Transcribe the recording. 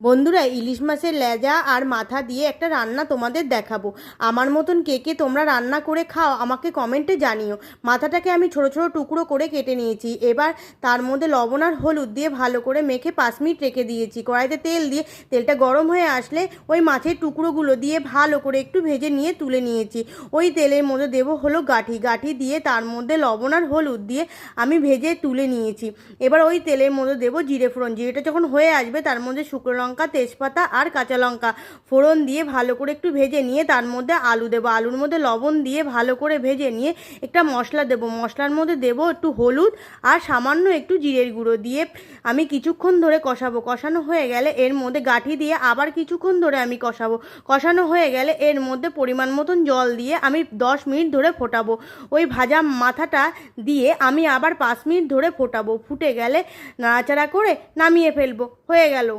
বন্ধুরা, ইলিশ মাছের লেজা আর মাথা দিয়ে একটা রান্না তোমাদের দেখাবো। আমার মতন কে কে তোমরা রান্না করে খাও আমাকে কমেন্টে জানিও। মাথাটাকে আমি ছোট ছোট টুকরো করে কেটে নিয়েছি। এবার তার মধ্যে লবণ আর হলুদ দিয়ে ভালো করে মেখে 5 মিনিট রেখে দিয়েছি। কড়াইতে তেল দিয়ে তেলটা গরম হয়ে আসলে ওই মাছের টুকরোগুলো দিয়ে ভালো করে একটু ভেজে নিয়ে তুলে নিয়েছি। ওই তেলের মধ্যে দেবো হলো গাঁঠি গাঁঠি দিয়ে তার মধ্যে লবণ আর হলুদ দিয়ে আমি ভেজে তুলে নিয়েছি। এবার ওই তেলের মধ্যে দেবো জিরে ফোড়ন। জিরেটা যখন হয়ে আসবে তার মধ্যে শুকনো লঙ্কা, তেজপাতা আর কাঁচা লঙ্কা ফোড়ন দিয়ে ভালো করে একটু ভেজে নিয়ে তার মধ্যে আলু দেবো। আলুর মধ্যে লবণ দিয়ে ভালো করে ভেজে নিয়ে একটা মশলা দেবো। মশলার মধ্যে দেবো একটু হলুদ আর সামান্য একটু জিরের গুঁড়ো দিয়ে আমি কিছুক্ষণ ধরে কষাবো। কষানো হয়ে গেলে এর মধ্যে গাঁঠি দিয়ে আবার কিছুক্ষণ ধরে আমি কষাবো। কষানো হয়ে গেলে এর মধ্যে পরিমাণ মতন জল দিয়ে আমি 10 মিনিট ধরে ফোটাবো। ওই ভাজা মাথাটা দিয়ে আমি আবার 5 মিনিট ধরে ফোটাবো। ফুটে গেলে নাড়াচাড়া করে নামিয়ে ফেলবো। হয়ে গেল।